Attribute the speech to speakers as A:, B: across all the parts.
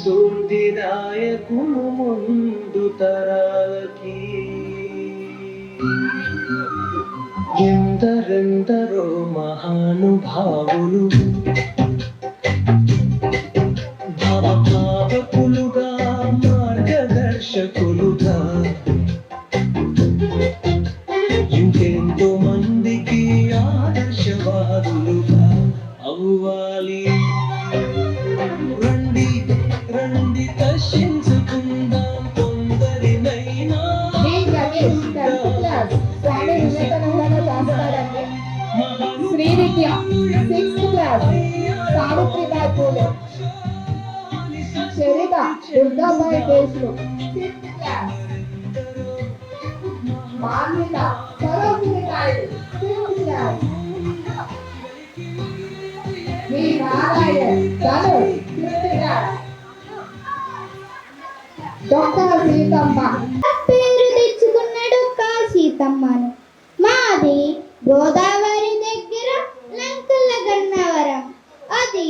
A: స్ఫూర్తిదాయకును ముందు తరాలకి. ఎందరెందరో మహానుభావులు భావకులుగా మార్గదర్శకులుగా ఇంకెంతో మందికి ఆదర్శవాదులుగా అవ్వాలి. రండి రండి దర్శించుకుందాం కొందరినైనా.
B: Sri Vidya 6th class Savitribai Phule. చరిత దుర్గాబాయి కేసులు 5th class. Manvitha Sarojini Naidu 5th class. V Narayana Dhanush 5th class. Doctor Seethamma
C: పేరు తెచ్చుకున్న డొక్కా సీతమ్మను. మాది గోదావరి దగ్గర లంకల గన్నవరం. అది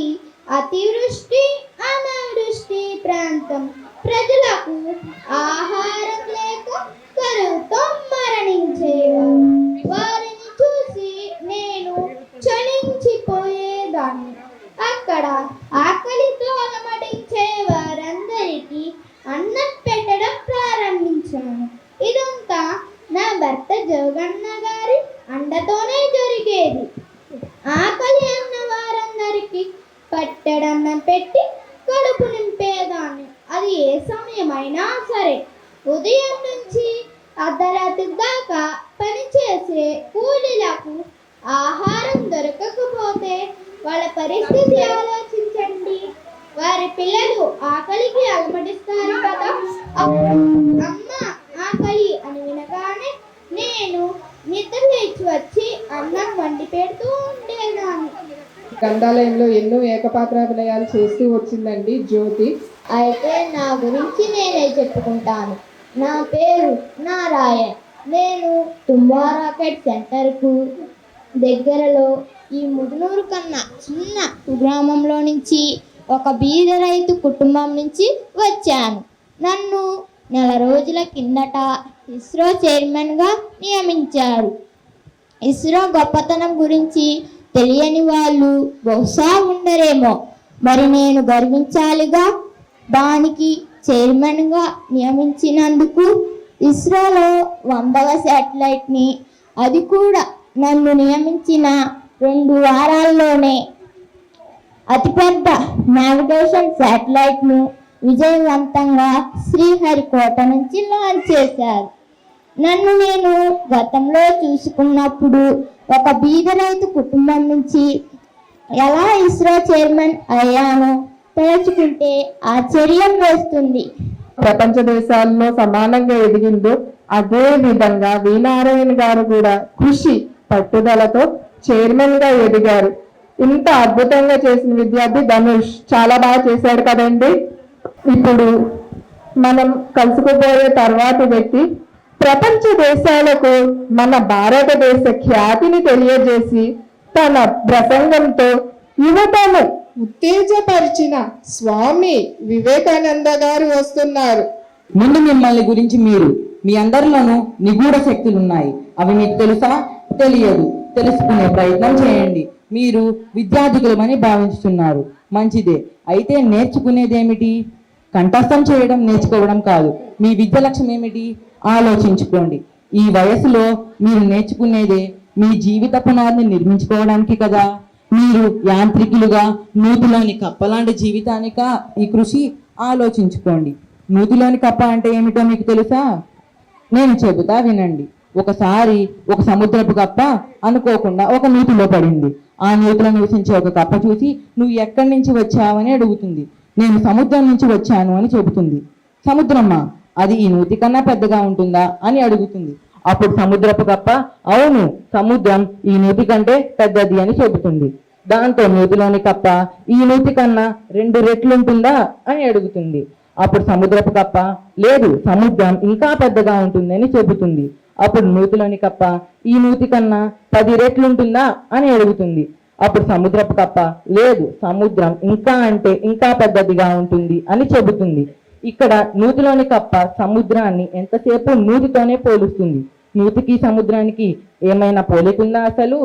C: అతివృష్టి అనావృష్టి ప్రాంతం. ప్రజలకు ఆహారం లేక కరువుతో మరణించేవారు. వారిని చూసి నేను చలించిపోయేదాన్ని. అక్కడ ఆకలితో అలమటించే వారందరికీ అన్నం పెట్టడం ప్రారంభించాను. ఇదంతా నా భర్త జోగన్న గారి అండతోనే జరిగేది. ఆకలి అన్న వారందరికీ పట్టడన్నం పెట్టి కడుపు నింపేదాన్ని. అది ఏ సమయమైనా సరే. ఉదయం నుంచి అర్ధరాత్రి దాకా పనిచేసే కూలీలకు ఆహారం దొరకకపోతే వాళ్ళ పరిస్థితి ఆలోచించండి. వారి పిల్లలు ఆకలికి అలమటిస్తారు కదా. అమ్మ ఆకలి అని వినగానే నేను నిద్ర లేచి వచ్చి అన్నం వండి పెడుతూ ఉండేదాన్ని.
B: గ్రంథాలయంలో ఎన్నో ఏకపాత్రాభినయాలు చేస్తూ వచ్చిందండి జ్యోతి.
C: అయితే నా గురించి నేనే చెప్పుకుంటాను. నా పేరు నారాయణ్. నేను తుంబా రాకెట్ సెంటర్కు దగ్గరలో ఈ ముదునూరు కన్నా చిన్న గ్రామంలో నుంచి ఒక బీద రైతు కుటుంబం నుంచి వచ్చాను. నన్ను నెల రోజుల కిందట ఇస్రో చైర్మన్గా నియమించారు. ఇస్రో గొప్పతనం గురించి తెలియని వాళ్ళు బహుశా ఉండరేమో. మరి నేను గర్వించాలిగా. దానికి చైర్మన్గా నియమించినందుకు ఇస్రోలో 100వ శాటిలైట్ని, అది కూడా నన్ను నియమించిన 2 వారాల్లోనే అతిపెద్ద నావిగేషన్ శాటిలైట్ను విజయవంతంగా శ్రీహరికోట నుంచి లాంచ్ చేశారు. నన్ను నేను గతంలో చూసుకున్నప్పుడు ఒక బీద రైతు కుటుంబం నుంచి ఎలా ఇస్రో చైర్మన్ అయ్యానో తలుచుకుంటే ఆశ్చర్యం వేస్తుంది.
B: ప్రపంచ దేశాల్లో సమానంగా ఎదిగిందో అదే విధంగా వి నారాయణ గారు కూడా కృషి పట్టుదలతో చైర్మన్ గా ఎదిగారు. ఇంత అద్భుతంగా చేసిన విద్యార్థి ధనుష్ చాలా బాగా చేశాడు కదండి. ఇప్పుడు మనం కలుసుకోబోయే తర్వాతి వ్యక్తి ప్రపంచ దేశాలకు మన భారతదేశ ఖ్యాతిని తెలియజేసి తన ప్రసంగంతో యువతను ఉత్తేజపరిచిన స్వామి వివేకానంద గారు వస్తున్నారు.
D: ముందు మిమ్మల్ని గురించి మీ అందరిలోనూ నిగూఢ శక్తులు ఉన్నాయి. అవి మీకు తెలుసా? తెలియదు. తెలుసుకునే ప్రయత్నం చేయండి. మీరు విద్యార్థికులమని భావిస్తున్నారు. మంచిదే. అయితే నేర్చుకునేదేమిటి? కంఠస్థం చేయడం నేర్చుకోవడం కాదు. మీ విద్య లక్ష్యం ఏమిటి? ఆలోచించుకోండి. ఈ వయసులో మీరు నేర్చుకునేదే మీ జీవిత పునాదిని నిర్మించుకోవడానికి కదా. మీరు యాంత్రికులుగా నూతిలోని కప్పలాంటి జీవితానికా ఈ కృషి? ఆలోచించుకోండి. నూతిలోని కప్ప అంటే ఏమిటో మీకు తెలుసా? నేను చెబుతా వినండి. ఒకసారి ఒక సముద్రపు కప్ప అనుకోకుండా ఒక నూతిలో పడింది. ఆ నూతిలో నివసించే ఒక కప్ప చూసి నువ్వు ఎక్కడి నుంచి వచ్చావని అడుగుతుంది. నేను సముద్రం నుంచి వచ్చాను అని చెబుతుంది. సముద్రమ్మా, అది ఈ నూతి కన్నా పెద్దగా ఉంటుందా అని అడుగుతుంది. అప్పుడు సముద్రపు కప్ప అవును, సముద్రం ఈ నూతి కంటే పెద్దది అని చెబుతుంది. దాంతో నూతిలోని కప్ప ఈ నూతి కన్నా 2 రెట్లు ఉంటుందా అని అడుగుతుంది. అప్పుడు సముద్రపు కప్ప లేదు, సముద్రం ఇంకా పెద్దగా ఉంటుంది అని చెబుతుంది. అప్పుడు నూతిలోని కప్ప ఈ నూతి కన్నా 10 రెట్లు ఉంటుందా అని అడుగుతుంది. అప్పుడు సముద్రపు కప్ప లేదు, సముద్రం ఇంకా అంటే ఇంకా పెద్దదిగా ఉంటుంది అని చెబుతుంది. ఇక్కడ నూతిలోని కప్ప సముద్రాన్ని ఎంతసేపు నూతితోనే పోలుస్తుంది. నూతికి సముద్రానికి ఏమైనా పోలికుందా అసలు?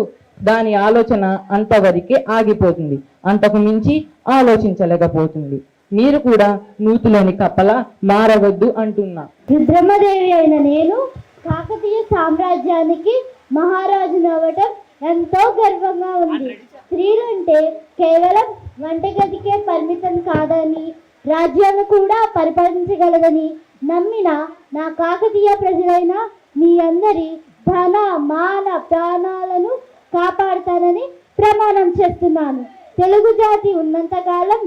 D: దాని ఆలోచన అంతవరకే ఆగిపోతుంది, అంతకు మించి ఆలోచించలేకపోతుంది. మీరు కూడా నూతిలోని కప్పలా మారవద్దు అంటున్నా.
B: రుద్రమదేవి అయిన నేను కాకతీయ సామ్రాజ్యానికి మహారాజును అవ్వటం ఎంతో గర్వంగా ఉంది. స్త్రీలంటే కేవలం వంటగదికే పరిమితం కాదని, రాజ్యాన్ని కూడా పరిపాలించగలదని నమ్మిన నా కాకతీయ ప్రజలైన మీ అందరి ధన మాన ప్రాణాలను కాపాడుతానని ప్రమాణం చేస్తున్నాను. తెలుగు జాతి ఉన్నంతకాలం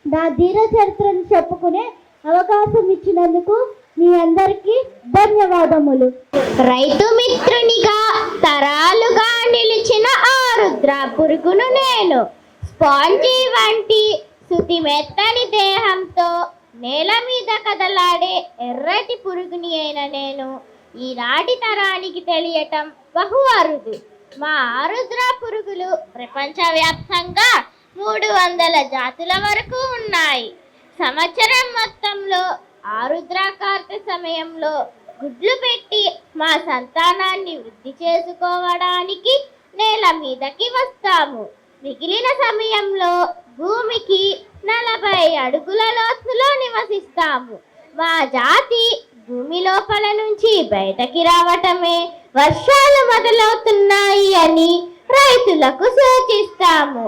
B: నా ధీర చరిత్రను చెప్పుకునే అవకాశం ఇచ్చినందుకు మీ అందరికీ ధన్యవాదములు.
C: రైతు మిత్రునిగా తరాలుగా నిలిచిన ఆరుద్ర పురుగును నేను. స్పాంజీ వంటి శుతి మెత్తని దేహంతో నేల మీద కదలాడే ఎర్రటి పురుగుని అయిన నేను ఈనాటి తరానికి తెలియటం బహు అరుదు. మా ఆరుద్ర పురుగులు ప్రపంచవ్యాప్తంగా 300 జాతుల వరకు ఉన్నాయి. సంవత్సరం మొత్తంలో ఆరుద్ర కార్తె సమయంలో గుడ్లు పెట్టి మా సంతానాన్ని వృద్ధి చేసుకోవడానికి నేల మీదకి వస్తాము. మిగిలిన సమయంలో భూమికి 40 అడుగుల లోతులో నివసిస్తాము. మా జాతి భూమి లోపల నుంచి బయటకి రావటమే వర్షాలు మొదలవుతున్నాయి అని రైతులకు సూచిస్తాము.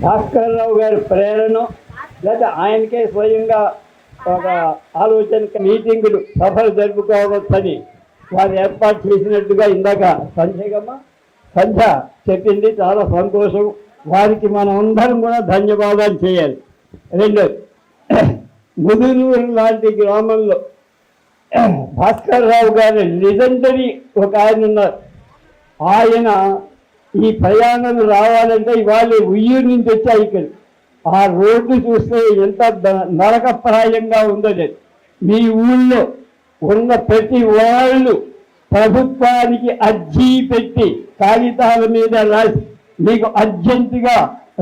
E: భాస్కర్రావు గారి ప్రేరణ లేదా ఆయనకే స్వయంగా ఒక ఆలోచన మీటింగులు సభలు జరుపుకోవచ్చని వారు ఏర్పాటు చేసినట్టుగా ఇందాక సంధ్య చెప్పింది. చాలా సంతోషం. వారికి మనం అందరం కూడా ధన్యవాదాలు చేయాలి. రెండోది, ముదునూరు లాంటి గ్రామంలో భాస్కర్రావు గారి లెజెండరీ ఒక ఆయన ఉన్నారు. ఆయన ఈ ప్రయాణం రావాలంటే ఇవాళ ఉయ్యూరు నుంచి వచ్చాయి. ఇక్కడ ఆ రోడ్డు చూస్తే ఎంత నరకప్రాయంగా ఉందో. మీ ఊళ్ళో ఉన్న ప్రతి వాళ్ళు ప్రభుత్వానికి అర్జీ పెట్టి కాగితాల మీద రాసి మీకు అర్జెంటుగా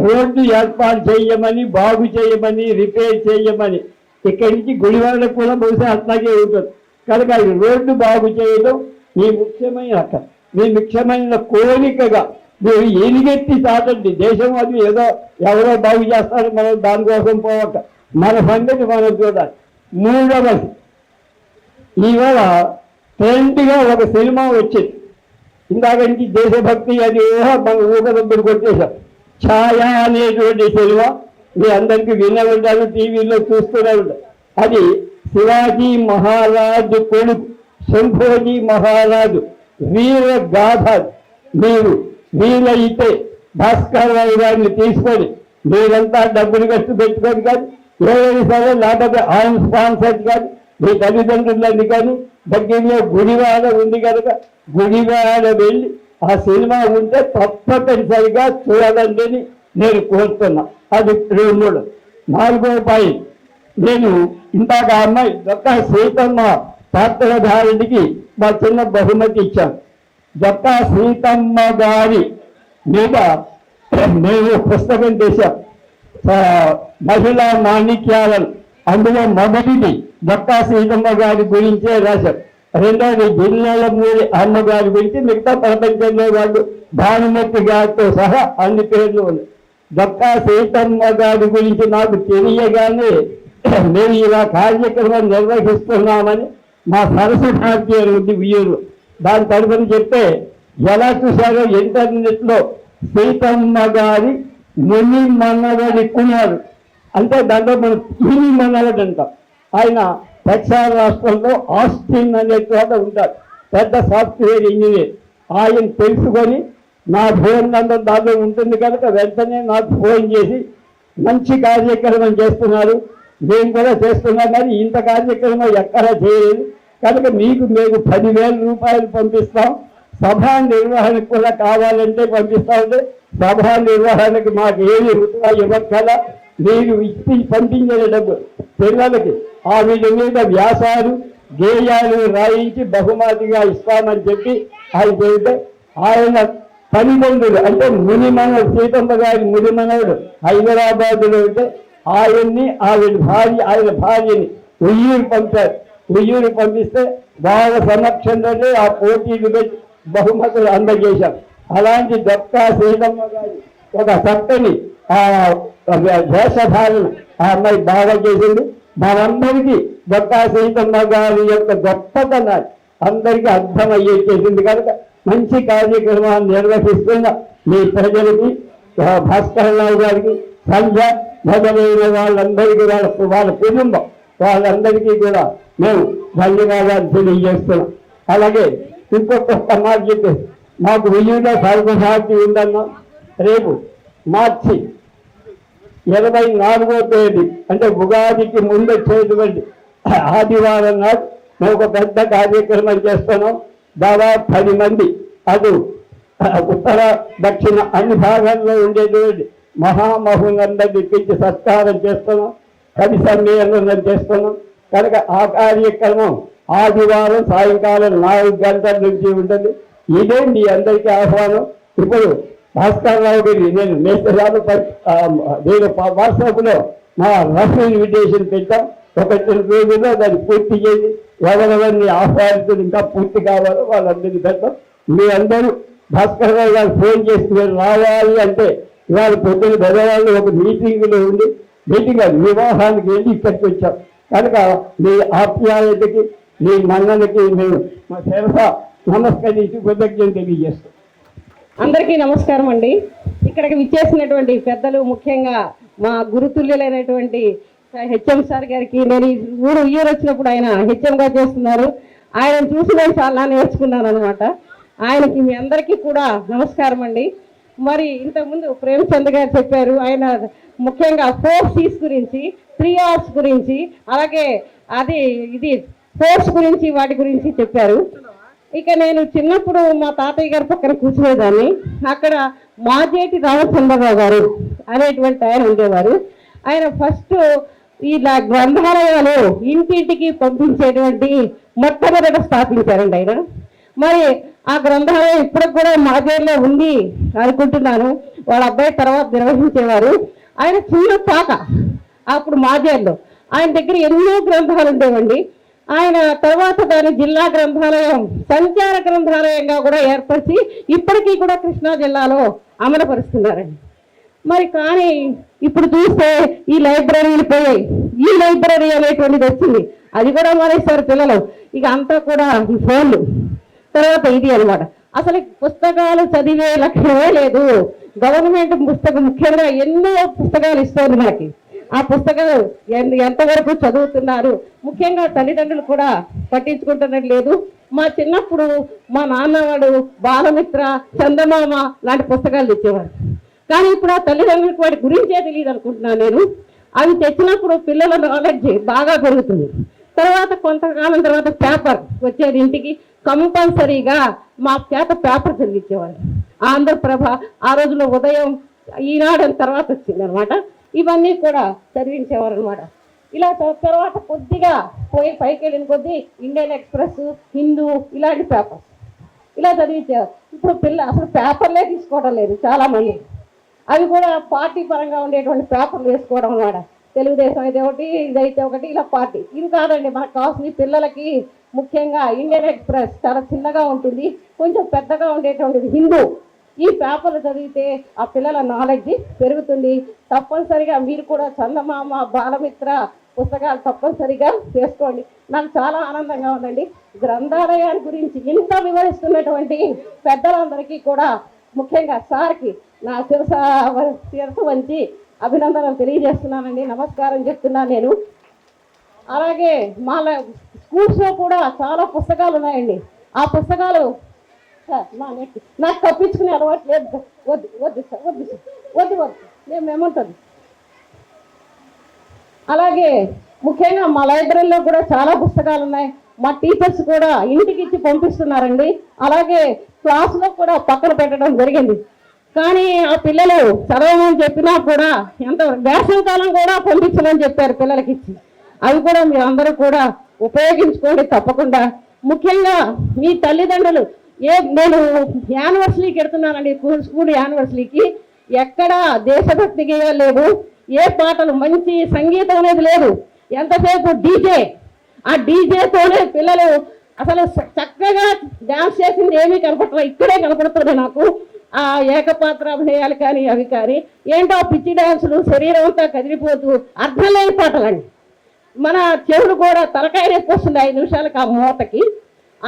E: రోడ్డు ఏర్పాటు చేయమని, బాగు చేయమని, రిపేర్ చేయమని. ఇక్కడి నుంచి గుడివాడ కూడా బహుశా అట్లాగే ఉంటుంది. కనుక ఈ రోడ్డు బాగు చేయడం మీ ముఖ్యమైన కోరికగా మీరు ఎలుగెత్తి చాటండి. దేశం అది ఏదో ఎవరో బాగు చేస్తారు, మనం దానికోసం పోవక మన సంగతి మనం చూడాలి. మూడవది, ఇవాళ ట్రెండ్గా ఒక సినిమా వచ్చింది. ఇందాక నుంచి దేశభక్తి అది మన ఊకదబ్బుడు కొట్టేశాం. ఛాయా అనేటువంటి సినిమా మీ అందరికీ వినే ఉంటారు, టీవీలో చూస్తూనే ఉంటారు. అది శివాజీ మహారాజు కొడుకు శంభోజీ మహారాజు వీర గాథ. మీరు వీలైతే భాస్కర్రావు గారిని తీసుకొని మీరంతా డబ్బులు ఖర్చు పెట్టుకొని కానీ ఏదైనా సరే, లేకపోతే ఆయన స్పాన్సర్ కానీ మీ తల్లిదండ్రులని కానీ దగ్గరలో గుడివాడ ఉంది కనుక గుడివాడ వెళ్ళి ఆ సినిమా ఉంటే తప్పనిసరిగా చూడాలని నేను కోరుతున్నా. అది 3. 4వ పాయింట్, నేను ఇందాక అమ్మాయి డొక్కా సీతమ్మ పాత్రధారుడికి మా చిన్న బహుమతి ఇచ్చాను. డొక్కా సీతమ్మ గారి మీద మేము పుస్తకం చేశాం, మహిళా మాణిక్యాలను. అందులో మొదటిది డొక్కా సీతమ్మ గారి గురించే రాశాం. రెండోది జిల్లాలమూరి అమ్మగారి గురించి. మిగతా ప్రపంచంలో వాళ్ళు భానుమతి గారితో సహా అన్ని పేర్లు ఉన్నాయి. డొక్కా సీతమ్మ గారి గురించి నాకు తెలియగానే మేము ఇలా కార్యక్రమం నిర్వహిస్తున్నామని మా సరస్సు భారతీయులు ఉంది ఉయ్యూరు, దాని తరఫున చెప్తే ఎలా చూశారో ఇంటర్నెట్లో సీతమ్మ గారి ముని మనవడి కుమారు అంటే దాంట్లో మనం ముని మనవడు అంటాం. ఆయన టెక్సాస్ రాష్ట్రంలో ఆస్టిన్ అనే చోట ఉంటారు, పెద్ద సాఫ్ట్వేర్ ఇంజనీర్. ఆయన తెలుసుకొని నా ఫోన్ నంబర్ దాంట్లో ఉంటుంది కనుక వెంటనే నాకు ఫోన్ చేసి మంచి కార్యక్రమం చేస్తున్నారు, మేము కూడా చేస్తున్నాం, కానీ ఇంత కార్యక్రమం ఎక్కడా చేయలేదు కనుక మీకు మేము 10,000 రూపాయలు పంపిస్తాం, సభా నిర్వహణకు కూడా కావాలంటే పంపిస్తా ఉంటే సభా నిర్వహణకి మాకు ఏమి రుతుగా ఇవ్వక్కల మీరు ఇచ్చి పంపించిన డబ్బు పిల్లలకి ఆ వీళ్ళ మీద వ్యాసాలు గేయాలు రాయించి బహుమతిగా ఇస్తామని చెప్పి ఆయన చెబితే ఆయన తల్లిదండ్రులు అంటే మునిమనవుడు సీతమ్మ గారి మునిమనవుడు హైదరాబాదులో ఉంటే ఆయన్ని ఆయన భార్యని ఉయ్యూరు పంపారు. ఉయ్యూరు పంపిస్తే వాళ్ళ సమక్షంలోనే ఆ పోటీలు పెట్టి బహుమతులు అందజేశాం. అలాంటి డొక్కా సీతమ్మ గారి ఒక చక్కని వేషధారణ ఆ అమ్మాయి బాగా చేసింది. మనందరికీ డొక్కా సీతమ్మ గారి యొక్క గొప్పతనాన్ని అందరికీ అర్థమయ్యే చేసింది కనుక మంచి కార్యక్రమాన్ని నిర్వహిస్తున్న మీ ప్రజలకి భాస్కరరావు గారికి సంధ్య మొదలైన వాళ్ళందరికీ వాళ్ళ కుటుంబం వాళ్ళందరికీ కూడా మేము ధన్యవాదాలు తెలియజేస్తున్నాం. అలాగే ఇంకొక మాట చెప్పి మాకు వెయ్యిలో సర్వసాధ్యం ఉందన్నాం. రేపు మార్చి 24వ తేదీ అంటే ఉగాదికి ముందు వచ్చేటువంటి ఆదివారం నాడు మేము ఒక పెద్ద కార్యక్రమం చేస్తున్నాం. దాదాపు 10 మంది అటు ఉత్తర దక్షిణ అన్ని భాగాల్లో ఉండేటువంటి మహామహులందరినీ పిలిచి సత్కారం చేస్తున్నాం. కవి సమ్మేళనం చేస్తున్నాం కనుక ఆ కార్యక్రమం ఆదివారం సాయంకాలం 4 గంటల నుంచి ఉంటుంది. ఇదే మీ అందరికీ ఆహ్వానం. ఇప్పుడు భాస్కరరావు గారి నేను వాట్సాప్లో మా రఫ్ ఇన్విటేషన్ పెట్టాం. ఒక 2 రోజుల్లో దాన్ని పూర్తి చేసి ఎవరెవరిని ఆహ్వానితులు ఇంకా పూర్తి కావాలో వాళ్ళందరినీ పెడతాం. మీ అందరూ భాస్కరరావు గారు ఫోన్ చేసి మీరు రావాలి అంటే ఇవాళ పొద్దున్న పెద్దవాళ్ళు ఒక మీటింగ్లో ఉండి వివాహానికి వెళ్ళి ఇక్కడికి వచ్చాం కనుక మీ ఆప్యాయతకి మీ మన్నలకి మేము మా శిరస నమస్కరించి కృతజ్ఞత తెలియజేస్తాం.
F: అందరికీ నమస్కారం అండి. ఇక్కడికి విచ్చేసినటువంటి పెద్దలు, ముఖ్యంగా మా గురుతుల్యులైనటువంటి హెచ్ఎం సార్ గారికి, నేను ఇయర్ వచ్చినప్పుడు ఆయన హెచ్ఎంగా చేస్తున్నారు. ఆయన చూసి నేను చాలా నేర్చుకున్నాను అనమాట. ఆయనకి మీ అందరికీ కూడా నమస్కారం అండి. మరి ఇంతకుముందు ప్రేమచంద్ గారు చెప్పారు, ఆయన ముఖ్యంగా 4 C's గురించి, 3 R's గురించి, అలాగే ఇది స్పోర్ట్స్ గురించి వాటి గురించి చెప్పారు. ఇక నేను చిన్నప్పుడు మా తాతయ్య గారి పక్కన కూర్చునేదాన్ని. అక్కడ మాజేటి రామచంద్రరావు గారు అనేటువంటి ఆయన ఉండేవారు. ఆయన ఫస్ట్ ఇలా గ్రంథాలయాలు ఇంటింటికి పంపించేటువంటి మొట్టమొదట స్థాపించారండి ఆయన. మరి ఆ గ్రంథాలయం ఇప్పటికి కూడా మాజేట్లో ఉంది అనుకుంటున్నాను. వాళ్ళ అబ్బాయి తర్వాత నిర్వహించేవారు. ఆయన చిన్న పాక అప్పుడు మాజేల్లో ఆయన దగ్గర ఎన్నో గ్రంథాలు ఉండేవండి. ఆయన తర్వాత దాని జిల్లా గ్రంథాలయం, సంచార గ్రంథాలయంగా కూడా ఏర్పరిచి ఇప్పటికీ కూడా కృష్ణా జిల్లాలో అమలుపరుస్తున్నారండి. మరి కానీ ఇప్పుడు చూస్తే ఈ లైబ్రరీలు పోయాయి. ఈ లైబ్రరీ అనేటువంటిది వచ్చింది, అది కూడా మానేస్తారు పిల్లలు. ఇక అంతా కూడా ఈ ఫోన్లు, తర్వాత ఇది అనమాట. అసలు పుస్తకాలు చదివే లక్ష్యమే లేదు. గవర్నమెంట్ పుస్తకం ముఖ్యంగా ఎన్నో పుస్తకాలు ఇస్తుంది మనకి. ఆ పుస్తకాలు ఎంతవరకు చదువుతున్నారు, ముఖ్యంగా తల్లిదండ్రులు కూడా పట్టించుకుంటున్నట్టు లేదు. మా చిన్నప్పుడు మా నాన్నవాడు బాలమిత్ర, చందమామ లాంటి పుస్తకాలు తెచ్చేవారు. కానీ ఇప్పుడు ఆ తల్లిదండ్రులకు వాటి గురించే తెలియదు అనుకుంటున్నాను నేను. అవి తెచ్చినప్పుడు పిల్లల నాలెడ్జ్ బాగా పెరుగుతుంది. తర్వాత కొంతకాలం తర్వాత పేపర్ వచ్చేది ఇంటికి. కంపల్సరీగా మా పేపర్ చదివించేవారు. ఆంధ్రప్రభ ఆ రోజులో ఉదయం, ఈనాడు తర్వాత వచ్చింది అనమాట. ఇవన్నీ కూడా చదివించేవారు అనమాట. ఇలా తర్వాత కొద్దిగా పైకి వెళ్ళిన కొద్దీ ఇండియన్ ఎక్స్ప్రెస్, హిందూ ఇలాంటి పేపర్స్ ఇలా చదివించేవారు. ఇప్పుడు అసలు పేపర్లే తీసుకోవడం లేదు చాలామంది. అవి కూడా పార్టీ పరంగా ఉండేటువంటి పేపర్లు వేసుకోవడం అనమాట. తెలుగుదేశం అయితే ఒకటి, ఇదైతే ఒకటి, ఇలా పార్టీ. ఇది కాదండి మనకు కావాల్సింది పిల్లలకి. ముఖ్యంగా ఇండియన్ ఎక్స్ప్రెస్ చాలా చిన్నగా ఉంటుంది, కొంచెం పెద్దగా ఉండేటువంటిది హిందూ. ఈ పేపర్లు చదివితే ఆ పిల్లల నాలెడ్జ్ పెరుగుతుంది. తప్పనిసరిగా మీరు కూడా చందమామ, బాలమిత్ర పుస్తకాలు తప్పనిసరిగా చేసుకోండి. నాకు చాలా ఆనందంగా ఉందండి. గ్రంథాలయాల గురించి ఇంత వివరిస్తున్నటువంటి పెద్దలందరికీ కూడా, ముఖ్యంగా సార్కి నా శిరసు వంచి అభినందనలు తెలియజేస్తున్నానండి. నమస్కారం చెప్తున్నాను నేను. అలాగే మా స్కూల్స్లో కూడా చాలా పుస్తకాలు ఉన్నాయండి. ఆ పుస్తకాలు నాకు తప్పించుకునే అలవాటు లేదు. వద్దు వద్దు సార్, వద్దు సార్, వద్దు వద్దు, మేమేముంటుంది. అలాగే ముఖ్యంగా మా లైబ్రరీలో కూడా చాలా పుస్తకాలు ఉన్నాయి. మా టీచర్స్ కూడా ఇంటికి ఇచ్చి పంపిస్తున్నారండి. అలాగే క్లాస్లో కూడా పక్కన పెట్టడం జరిగింది. కానీ ఆ పిల్లలు చదవమని చెప్పినా కూడా ఎంత వేసవికాలం కూడా పంపించమని చెప్పారు పిల్లలకి ఇచ్చి. అవి కూడా మీరు అందరూ కూడా ఉపయోగించుకోండి తప్పకుండా. ముఖ్యంగా మీ తల్లిదండ్రులు నేను యానివర్సరీకి వెళ్తున్నానండి, స్కూల్ యానివర్సరీకి. ఎక్కడ దేశభక్తి గేయాలు లేదు, ఏ పాటలు మంచి సంగీతం అనేది లేదు, ఎంతసేపు డీజే. ఆ డీజేతోనే పిల్లలు అసలు చక్కగా డాన్స్ చేసింది ఏమీ కనపడలేదు. ఇక్కడే కనపడుతుంది నాకు ఆ ఏకపాత్ర అభినయాలు కానీ అవి కానీ. ఏంటో పిచ్చి డ్యాన్సులు, శరీరం అంతా కదిలిపోతూ అర్థం లేని పాటలండి. మన చెవులు కూడా తలకాయ నొప్పి వస్తుంది 5 నిమిషాలకు ఆ మూతకి.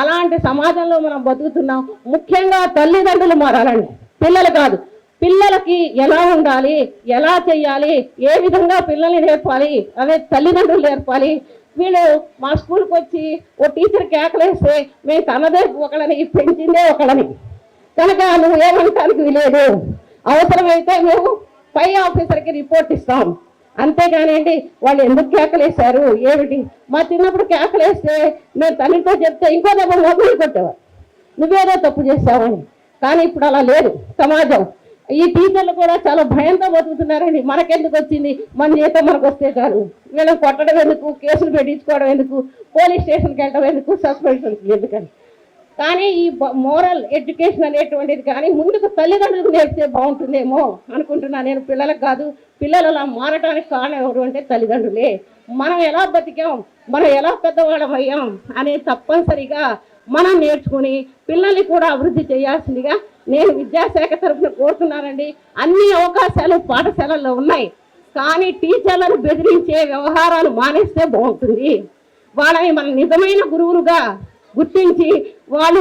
F: అలాంటి సమాజంలో మనం బతుకుతున్నాం. ముఖ్యంగా తల్లిదండ్రులు మారాలండి, పిల్లలు కాదు. పిల్లలకి ఎలా ఉండాలి, ఎలా చెయ్యాలి, ఏ విధంగా పిల్లల్ని నేర్పాలి అదే తల్లిదండ్రులు నేర్పాలి. వీళ్ళు మా స్కూల్కి వచ్చి ఓ టీచర్ కేకలేస్తే మేము కన్నదే ఒకళ్ళని పెంచిందే ఒకళ్ళని కనుక నువ్వు ఏమంటానికి లేదు. అవసరమైతే మేము పై ఆఫీసర్కి రిపోర్ట్ ఇస్తాం. అంతేగానండి వాళ్ళు ఎందుకు కేకలేశారు ఏమిటి. మా చిన్నప్పుడు కేకలేస్తే నేను తల్లితో చెప్తే ఇంకో దెబ్బ మొదలు కొట్టేవారు, నువ్వేదో తప్పు చేసావని. కానీ ఇప్పుడు అలా లేదు సమాజం. ఈ టీచర్లు కూడా చాలా భయంతో బతుకుతున్నారండి. మనకెందుకు వచ్చింది, మన జీతం మనకు వస్తే చాలు, వీళ్ళని కొట్టడం ఎందుకు, కేసులు పెట్టించుకోవడం ఎందుకు, పోలీస్ స్టేషన్కి వెళ్ళడం ఎందుకు, సస్పెన్షన్కి ఎందుకని. కానీ ఈ మోరల్ ఎడ్యుకేషన్ అనేటువంటిది కానీ ముందుకు తల్లిదండ్రులకు నేర్పితే బాగుంటుందేమో అనుకుంటున్నాను నేను. పిల్లలకు కాదు, పిల్లలు అలా మారడానికి కారణం ఎవరు అంటే తల్లిదండ్రులే. మనం ఎలా బతికాం, మనం ఎలా పెద్దవాళ్ళం అయ్యాం అనేది తప్పనిసరిగా మనం నేర్చుకుని పిల్లల్ని కూడా అభివృద్ధి చేయాల్సిందిగా నేను విద్యాశాఖ తరఫున కోరుతున్నానండి. అన్ని అవకాశాలు పాఠశాలల్లో ఉన్నాయి, కానీ టీచర్లను బెదిరించే వ్యవహారాలు మానేస్తే బాగుంటుంది. వాళ్ళని మన నిజమైన గురువులుగా గుర్తించి వాళ్ళు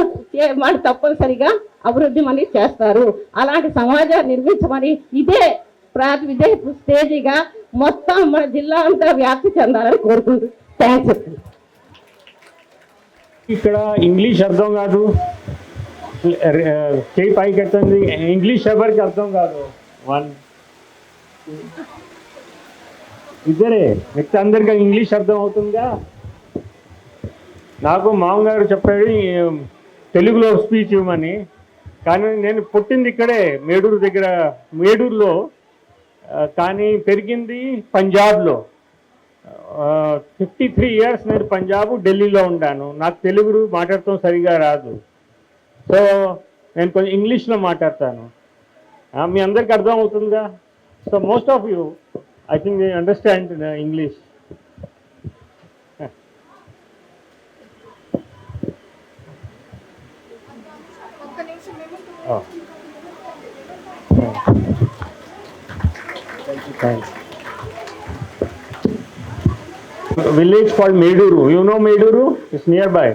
F: తప్పనిసరిగా అభివృద్ధి మళ్ళీ చేస్తారు. అలాంటి సమాజాన్ని నిర్మించమని ఇదే స్టేజీగా మొత్తం మన జిల్లా అంతా వ్యాప్తి చెందాలని కోరుకుంటూ థ్యాంక్స్.
E: ఇక్కడ ఇంగ్లీష్ అర్థం కాదు, చేయి పైకి ఎత్తండి. ఇంగ్లీష్ ఎవరికి అర్థం కాదు. 1 ఇద్దరే మిగతా అందరికీ ఇంగ్లీష్ అర్థం అవుతుందా? నాకు మామగారు చెప్పాడు తెలుగులో స్పీచ్ ఇవ్వమని. కానీ నేను పుట్టింది ఇక్కడే మేడూరు దగ్గర, మేడూరులో, కానీ పెరిగింది పంజాబ్లో. 53 ఇయర్స్ నేను పంజాబ్ ఢిల్లీలో ఉన్నాను. నాకు తెలుగు మాట్లాడటం సరిగా రాదు. సో నేను కొంచెం ఇంగ్లీష్లో మాట్లాడతాను. మీ అందరికి అర్థం అవుతుందా? So most of you I think they understand English. Thanks. Village called Meduru. You know Meduru? It's nearby.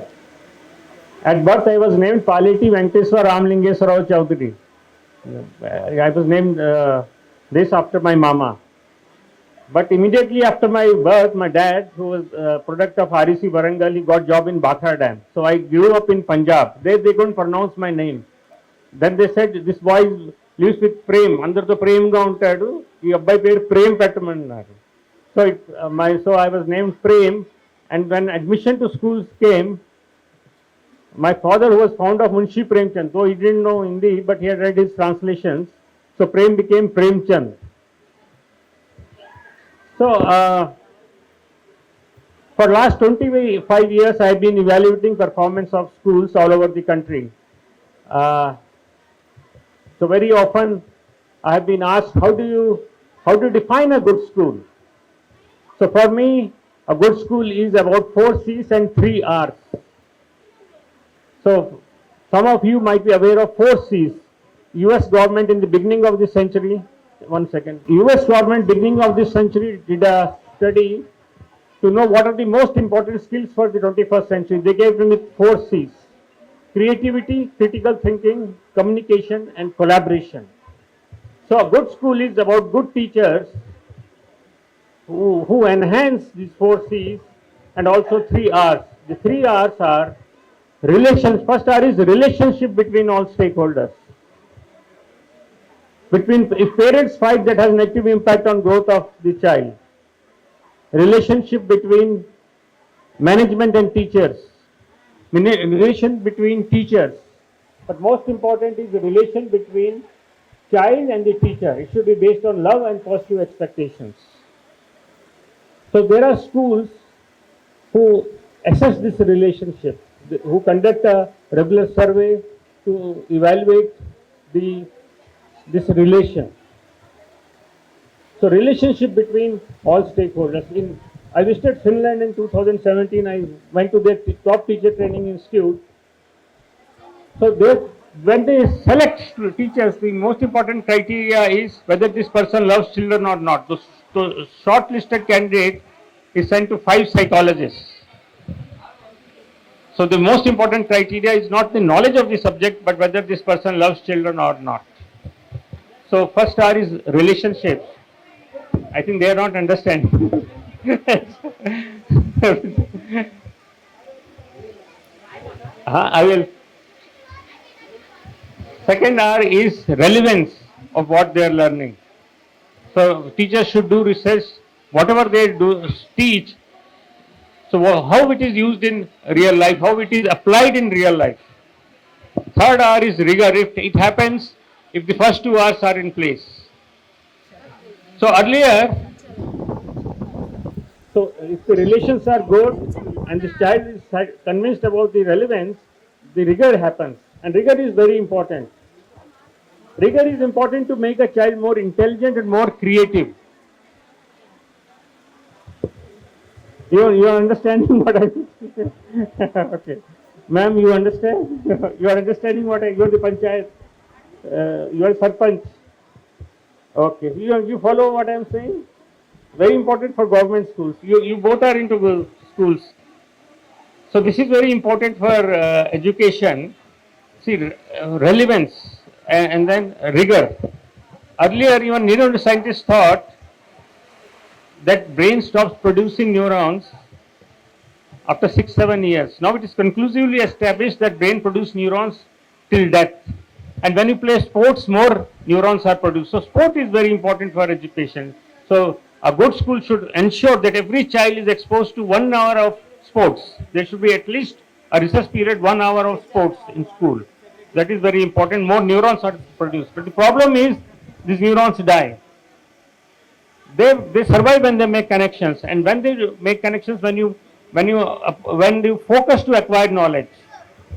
E: At birth, I was named Paleti Venkateswar Ramlingeswarao Chaudhary. I was named this after my mama. But immediately after my birth, my dad, who was a product of REC Warangal, he got job in Bhakhara Dam. So I grew up in Punjab. They couldn't pronounce my name. Then they said, this boy lives with Prem. Andartho Prem ga untadu. Ee abbayi peru Prem pettamannaaru. So I was named Prem. And when admission to schools came, my father, who was fond of Munshi Premchand, though he didn't know Hindi, but he had read his translations, so Prem became Premchand. So for last 25 years, I have been evaluating performance of schools all over the country. So very often I have been asked, how do you define a good school? So for me, a good school is about 4 C's and 3 R's. So some of you might be aware of 4 C's. US government in the beginning of this century, US government beginning of this century did a study to know what are the most important skills for the 21st century. They gave them 4 C's. Creativity, critical thinking, communication, and collaboration. So a good school is about good teachers who enhance these 4 C's and also 3 R's. The 3 R's are relations. First R is relationship between all stakeholders. If parents fight, that has negative impact on growth of the child. Relationship between management and teachers. relation between teachers, but most important is the relation between child and the teacher. It should be based on love and positive expectations. So there are schools who assess this relationship, who conduct a regular survey to evaluate this relation. So relationship between all stakeholders. I visited Finland in 2017. I went to their top teacher training institute. So when they select teachers, the most important criteria is whether this person loves children or not. The shortlisted candidate is sent to 5 psychologists. So the most important criteria is not the knowledge of the subject, but whether this person loves children or not. So first R is relationships. I think they are not understanding. I will. Second R is relevance of what they are learning. So teachers should do research, whatever they do teach. So how it is used in real life, how it is applied in real life. Third R is rigor. If it happens, if the first 2 R's are in place. So earlier, so if the relations are good and the child is convinced about the relevance, the rigor happens. And rigor is very important. Rigor is important to make a child more intelligent and more creative. You are understanding what I mean? Okay. Ma'am, you understand? You are understanding what you are the panchayat, you are sarpanch. Okay. You follow what I am saying? Very important for government schools. You both are into schools. So this is very important for education. See, relevance and then rigor. Earlier, even neuroscientists thought that brain stops producing neurons after 6-7 years. Now it is conclusively established that brain produces neurons till death. And when you play sports, more neurons are produced. So sport is very important for education. So a good school should ensure that every child is exposed to 1 hour of sports. There should be at least a recess period, 1 hour of sports in school. That is very important. More neurons are produced. But the problem is these neurons die. They survive when they make connections, and when they make connections, when you focus to acquire knowledge.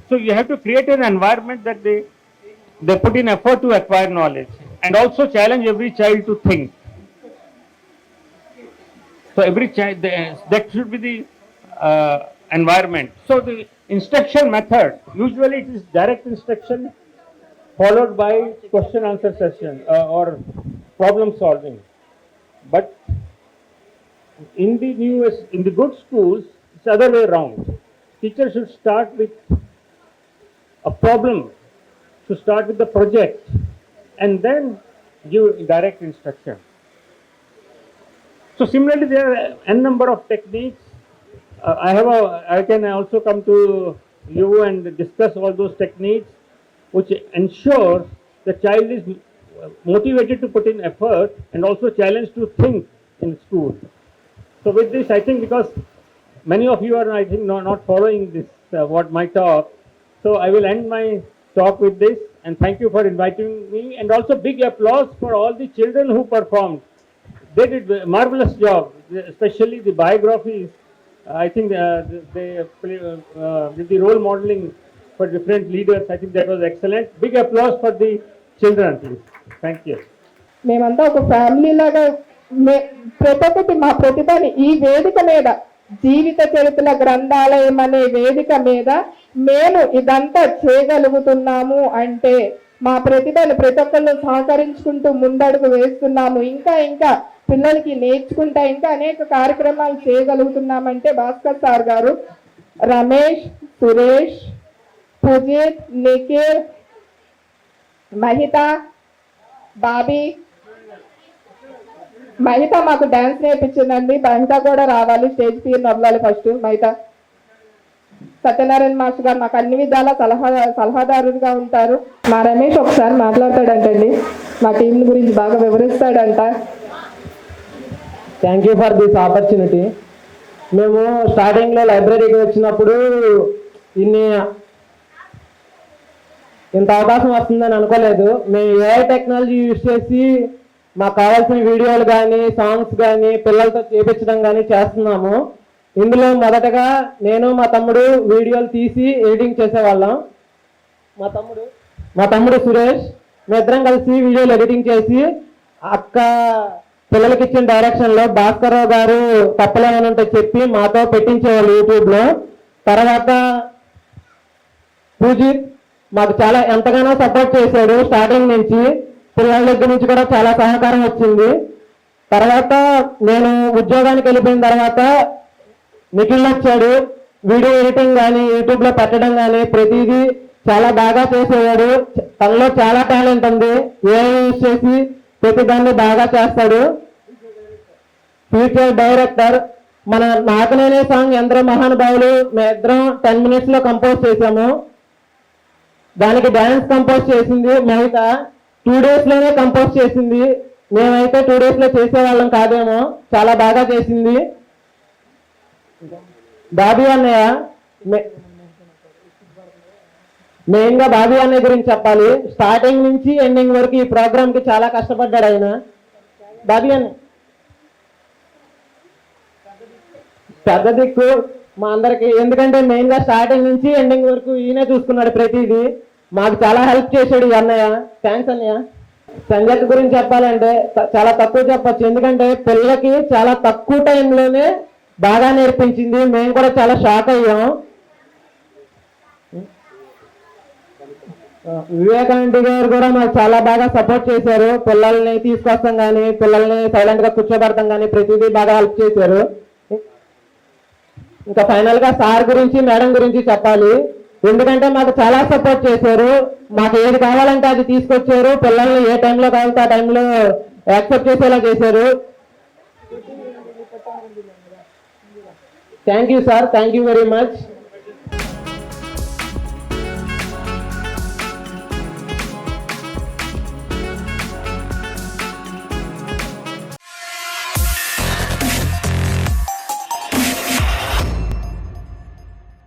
E: So you have to create an environment that they put in effort to acquire knowledge, and also challenge every child to think. So every child, that should be the environment. So the instruction method, usually it is direct instruction followed by question answer session or problem solving. But in the good schools, it's the other way around. Teachers should start with a problem, should start with the project, and then give direct instruction. So similarly, there are n number of techniques. I can also come to you and discuss all those techniques which ensure the child is motivated to put in effort and also challenged to think in school. So with this, I think because many of you are, I think, not following this, my talk. So I will end my talk with this, and thank you for inviting me, and also big applause for all the children who performed. They did a marvelous job, especially the biographies. I think they did the role modeling for different leaders. I think that was excellent. Big applause for the children, please. Thank you.
F: మేమంతా ఒక family లాగా ప్రతి ఒక్కటి మా ప్రతిభని ఈ వేదిక మీద జీవిత చరిత్ర గ్రంథాలయం అనే వేదిక మీద మేము ఇదంతా చేయగలుగుతున్నాము అంటే మా ప్రతిభను ప్రతి ఒక్కళ్ళు సహకరించుకుంటూ ముందడుగు వేస్తున్నాము. ఇంకా ఇంకా పిల్లలకి నేర్చుకుంటా ఇంకా అనేక కార్యక్రమాలు చేయగలుగుతున్నామంటే భాస్కర్ సార్ గారు, రమేష్, సురేష్, పుజిత్, నిఖిల్, మహిత, బాబీ. మహిత మాకు డాన్స్ నేర్పించిందండి. మహిత కూడా రావాలి, స్టేజ్ పైన నవ్వాలి ఫస్ట్. మహిత, సత్యనారాయణ మాస్టర్ గారు మాకు అన్ని విధాల సలహాదారుగా ఉంటారు. మా రమేష్ ఒకసారి మాట్లాడతాడంటండి, మా టీం గురించి బాగా వివరిస్తాడంట.
G: Thank you for this opportunity. మేము స్టార్టింగ్లో లైబ్రరీకి వచ్చినప్పుడు ఇంత అవకాశం వస్తుందని అనుకోలేదు. మేము ఏఐ టెక్నాలజీ యూజ్ చేసి మాకు కావాల్సిన వీడియోలు కానీ సాంగ్స్ కానీ పిల్లలతో చేపించడం కానీ చేస్తున్నాము. ఇందులో మొదటగా నేను మా తమ్ముడు వీడియోలు తీసి ఎడిటింగ్ చేసేవాళ్ళం. మా తమ్ముడు సురేష్ మేమిద్దరం కలిసి వీడియోలు ఎడిటింగ్ చేసి అక్క పిల్లలకి ఇచ్చిన డైరెక్షన్లో భాస్కర్రావు గారు తప్పలేమని ఉంటే చెప్పి మాతో పెట్టించేవాళ్ళు యూట్యూబ్లో. తర్వాత పూజిత్ మాకు చాలా ఎంతగానో సపోర్ట్ చేశాడు స్టార్టింగ్ నుంచి. పిల్లల దగ్గర నుంచి కూడా చాలా సహకారం వచ్చింది. తర్వాత నేను ఉద్యోగానికి వెళ్ళిపోయిన తర్వాత నిఖిల్ వచ్చాడు. వీడియో ఎడిటింగ్ కానీ యూట్యూబ్లో పెట్టడం కానీ ప్రతిదీ చాలా బాగా చేసేవాడు. తనలో చాలా టాలెంట్ ఉంది. ఏఐ యూజ్ చేసి ప్రతి దాన్ని బాగా చేస్తాడు. Future director. మన నాకు నేనే సాంగ్ ఎందరో మహానుభావులు మేమిద్దరం 10 minutes కంపోజ్ చేసాము. దానికి డ్యాన్స్ కంపోజ్ చేసింది మహిత. 2 days కంపోజ్ చేసింది. మేమైతే 2 days చేసేవాళ్ళం కాదేమో. చాలా బాగా చేసింది. బాబీ అన్నయ్య, మెయిన్గా బాబీ అన్నయ్య గురించి చెప్పాలి. స్టార్టింగ్ నుంచి ఎండింగ్ వరకు ఈ ప్రోగ్రామ్కి చాలా కష్టపడ్డాడు ఆయన. బాబీ అన్నయ్య పెద్ద దిక్కు మా అందరికి. ఎందుకంటే మెయిన్గా స్టార్టింగ్ నుంచి ఎండింగ్ వరకు ఈయనే చూసుకున్నాడు ప్రతిదీ. మాకు చాలా హెల్ప్ చేశాడు ఈ అన్నయ్య. థ్యాంక్స్ అన్నయ్య. సంజయ్ గురించి చెప్పాలంటే చాలా తక్కువ చెప్పచ్చు. ఎందుకంటే పిల్లలకి చాలా తక్కువ టైంలోనే బాగా నేర్పించింది. మేము కూడా చాలా షాక్ అయ్యాం. వివేకానంద గారు కూడా మాకు చాలా బాగా సపోర్ట్ చేశారు. పిల్లల్ని తీసుకొస్తాం కానీ పిల్లల్ని సైలెంట్గా కూర్చోబెడతాం కానీ ప్రతిదీ బాగా హెల్ప్ చేశారు. ఇంకా ఫైనల్గా సార్ గురించి మేడం గురించి చెప్పాలి. ఎందుకంటే మాకు చాలా సపోర్ట్ చేశారు. మాకు ఏది కావాలంటే అది తీసుకొచ్చారు. పిల్లల్ని ఏ టైంలో కావాలంటే ఆ టైంలో యాక్సెప్ట్ చేసేలా చేశారు. Thank you sir. Thank you very much.